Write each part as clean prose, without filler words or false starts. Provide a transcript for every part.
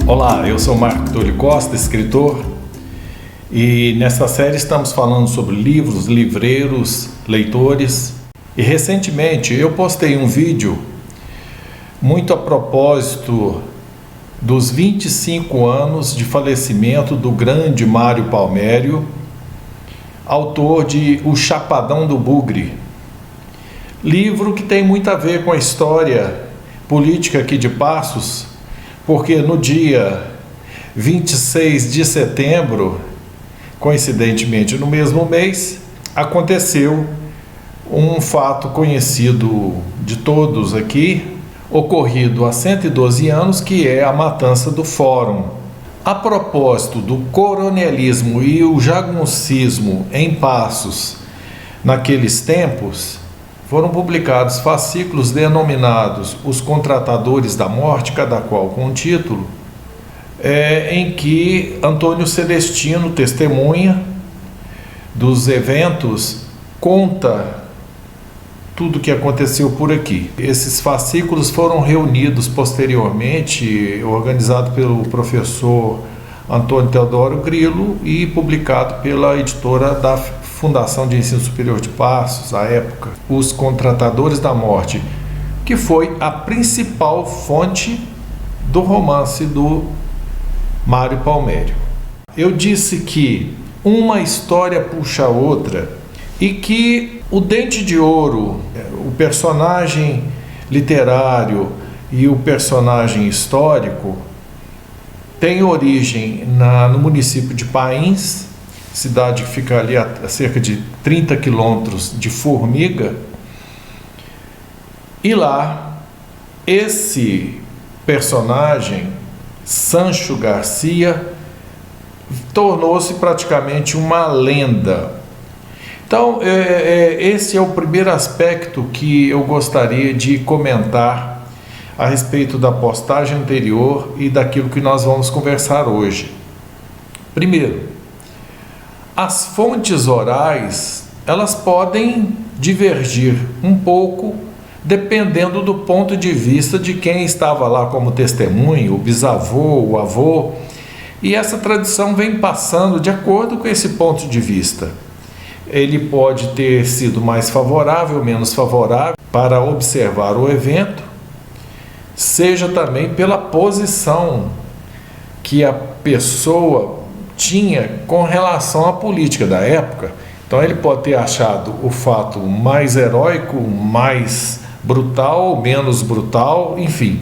Olá, eu sou Marco Tulio Costa, escritor, e nesta série estamos falando sobre livros, livreiros, leitores. E recentemente eu postei um vídeo muito a propósito dos 25 anos de falecimento do grande Mário Palmério, autor de O Chapadão do Bugre, livro que tem muito a ver com a história política aqui de Passos, porque no dia 26 de setembro, coincidentemente no mesmo mês, aconteceu um fato conhecido de todos aqui, ocorrido há 112 anos, que é a matança do Fórum. A propósito do coronelismo e o jagunçismo em Passos naqueles tempos, foram publicados fascículos denominados Os Contratadores da Morte, cada qual com um título, em que Antônio Celestino, testemunha dos eventos, conta tudo o que aconteceu por aqui. Esses fascículos foram reunidos posteriormente, organizado pelo professor Antônio Teodoro Grilo e publicado pela editora da Fundação de Ensino Superior de Passos, à época, Os Contratadores da Morte, que foi a principal fonte do romance do Mário Palmério. Eu disse que uma história puxa a outra e que o Dente de Ouro, o personagem literário e o personagem histórico, tem origem no município de Pains, cidade que fica ali a cerca de 30 quilômetros de Formiga, e lá esse personagem, Sancho Garcia, tornou-se praticamente uma lenda. Então, esse é o primeiro aspecto que eu gostaria de comentar a respeito da postagem anterior e daquilo que nós vamos conversar hoje. Primeiro, as fontes orais, elas podem divergir um pouco dependendo do ponto de vista de quem estava lá como testemunho, o bisavô, o avô, e essa tradição vem passando de acordo com esse ponto de vista. Ele pode ter sido mais favorável, menos favorável para observar o evento, seja também pela posição que a pessoa tinha com relação à política da época. Então ele pode ter achado o fato mais heróico, mais brutal, menos brutal, enfim.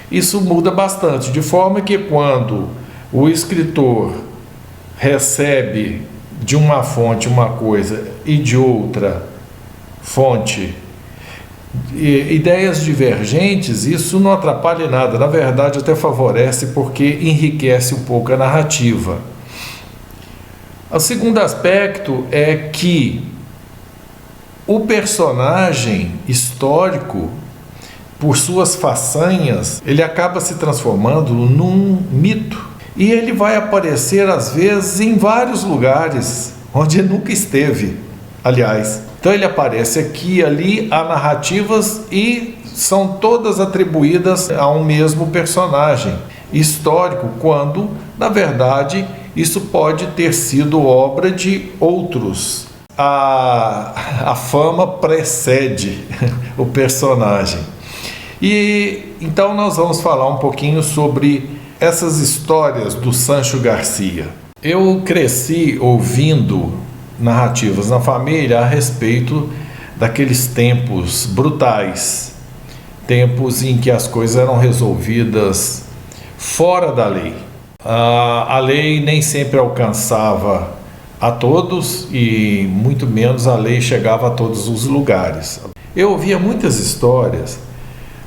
Isso muda bastante, de forma que quando o escritor recebe de uma fonte uma coisa e de outra fonte ideias divergentes, isso não atrapalha em nada, na verdade até favorece, porque enriquece um pouco a narrativa. O segundo aspecto é que o personagem histórico, por suas façanhas, ele acaba se transformando num mito, e ele vai aparecer às vezes em vários lugares onde ele nunca esteve, aliás. Então ele aparece aqui e ali, há narrativas e são todas atribuídas a um mesmo personagem histórico, quando, na verdade, isso pode ter sido obra de outros. A fama precede o personagem. E então nós vamos falar um pouquinho sobre essas histórias do Sancho Garcia. Eu cresci ouvindo narrativas na família a respeito daqueles tempos brutais, tempos em que as coisas eram resolvidas fora da lei. A lei nem sempre alcançava a todos e muito menos a lei chegava a todos os lugares. Eu ouvia muitas histórias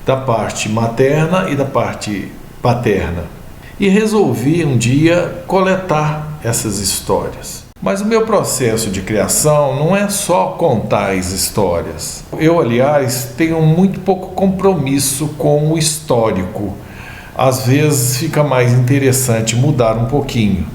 da parte materna e da parte paterna e resolvi um dia coletar essas histórias. Mas o meu processo de criação não é só contar as histórias. Eu, aliás, tenho muito pouco compromisso com o histórico. Às vezes fica mais interessante mudar um pouquinho.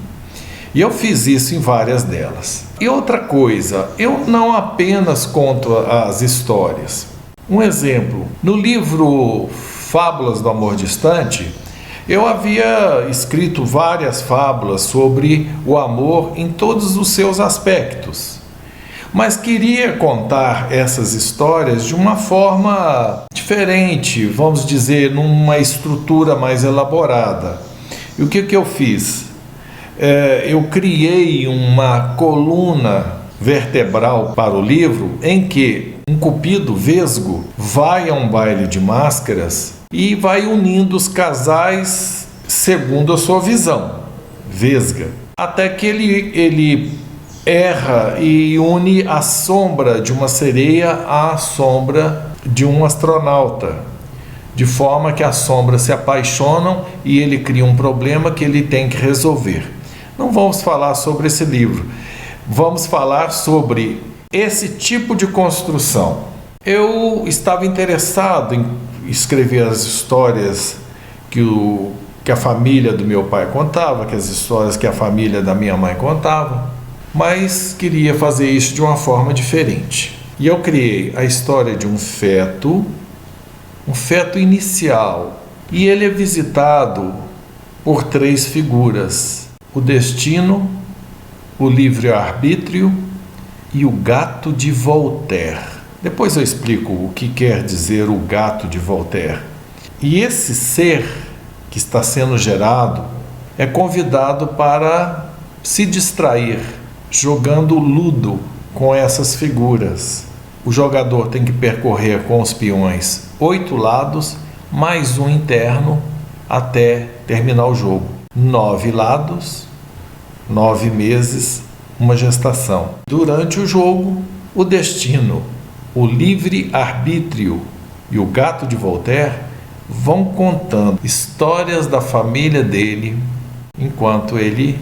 E eu fiz isso em várias delas. E outra coisa, eu não apenas conto as histórias. Um exemplo, no livro Fábulas do Amor Distante, Eu havia escrito várias fábulas sobre o amor em todos os seus aspectos, mas queria contar essas histórias de uma forma diferente, vamos dizer, numa estrutura mais elaborada. E o que eu fiz? Eu criei uma coluna vertebral para o livro em que um cupido vesgo vai a um baile de máscaras e vai unindo os casais segundo a sua visão vesga, até que ele erra e une a sombra de uma sereia à sombra de um astronauta, de forma que as sombras se apaixonam e ele cria um problema que ele tem que resolver. Não vamos falar sobre esse livro, vamos falar sobre esse tipo de construção. Eu estava interessado em escrever as histórias que a família do meu pai contava, que as histórias que a família da minha mãe contava, mas queria fazer isso de uma forma diferente. E eu criei a história de um feto inicial, e ele é visitado por 3 figuras: o destino, o livre-arbítrio e o gato de Voltaire. Depois eu explico o que quer dizer o gato de Voltaire. E esse ser que está sendo gerado é convidado para se distrair jogando ludo com essas figuras. O jogador tem que percorrer com os peões 8 lados, mais um interno, até terminar o jogo. 9 lados, 9 meses, uma gestação. Durante o jogo, o destino, o livre-arbítrio e o gato de Voltaire vão contando histórias da família dele enquanto ele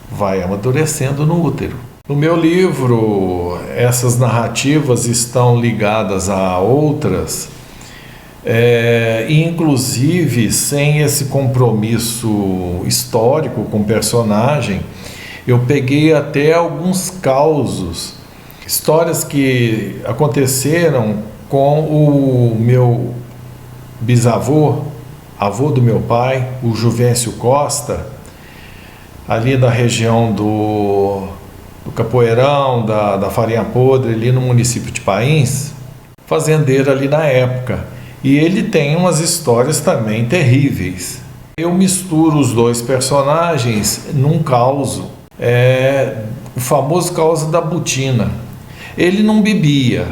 vai amadurecendo no útero. No meu livro, essas narrativas estão ligadas a outras, inclusive sem esse compromisso histórico com o personagem. Eu peguei até alguns causos, histórias que aconteceram com o meu bisavô, avô do meu pai, o Juvencio Costa, ali da região do Capoeirão, da Farinha Podre, ali no município de Pains, fazendeiro ali na época. E ele tem umas histórias também terríveis. Eu misturo os 2 personagens num causo, o famoso causo da botina. Ele não bebia,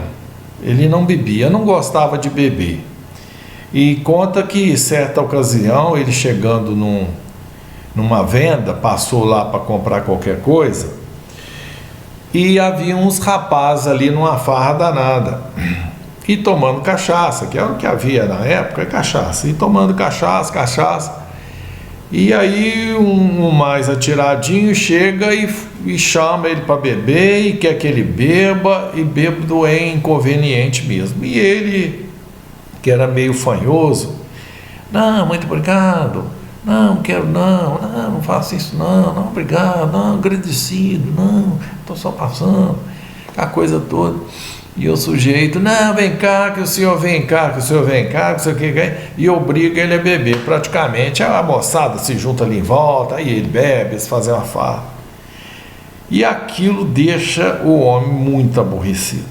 não gostava de beber. E conta que, certa ocasião, ele chegando numa venda, passou lá para comprar qualquer coisa, e havia uns rapazes ali numa farra danada, e tomando cachaça, que era o que havia na época, cachaça, e tomando cachaça. E aí um mais atiradinho chega e chama ele para beber e quer que ele beba, e bêbado é inconveniente mesmo. E ele, que era meio fanhoso: não, muito obrigado, não quero, não faço isso, não, obrigado, não, agradecido, não, estou só passando, a coisa toda. E o sujeito: não, vem cá, que o senhor vem cá, que o senhor vem cá, que o senhor quer, e obriga ele a beber. Praticamente a moçada se junta ali em volta, aí ele bebe, eles fazem uma farra. E aquilo deixa o homem muito aborrecido.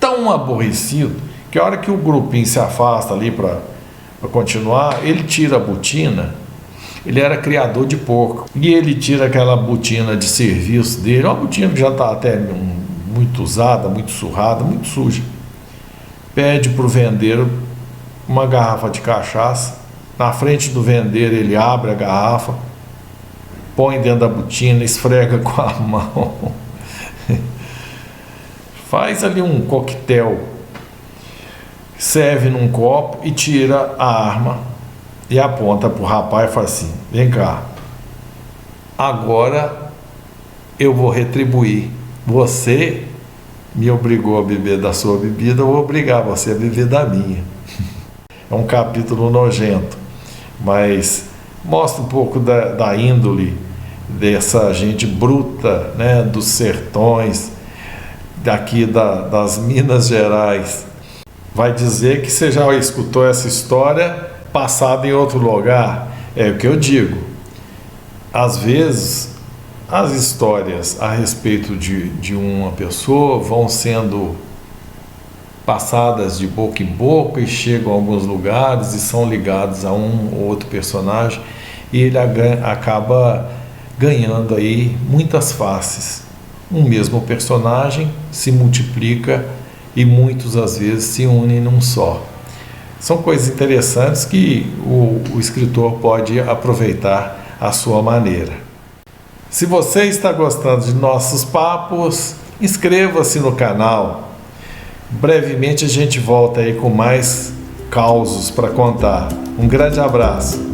Tão aborrecido que a hora que o grupinho se afasta ali para continuar, ele tira a botina. Ele era criador de porco, e ele tira aquela botina de serviço dele, uma botina que já está até muito usada, muito surrada, muito suja. Pede para o vendeiro uma garrafa de cachaça. Na frente do vendeiro ele abre a garrafa, põe dentro da botina, esfrega com a mão, faz ali um coquetel, serve num copo e tira a arma e aponta para o rapaz e fala assim: vem cá, agora eu vou retribuir. Você me obrigou a beber da sua bebida, eu vou obrigar você a beber da minha. É um capítulo nojento, mas mostra um pouco da índole dessa gente bruta, né, dos sertões, daqui das Minas Gerais. Vai dizer que você já escutou essa história passado em outro lugar. É o que eu digo. Às vezes, as histórias a respeito de uma pessoa vão sendo passadas de boca em boca e chegam a alguns lugares e são ligados a um ou outro personagem, e ele acaba ganhando aí muitas faces. Um mesmo personagem se multiplica e muitos às vezes se unem num só. São coisas interessantes que o escritor pode aproveitar à sua maneira. Se você está gostando de nossos papos, inscreva-se no canal. Brevemente a gente volta aí com mais causos para contar. Um grande abraço.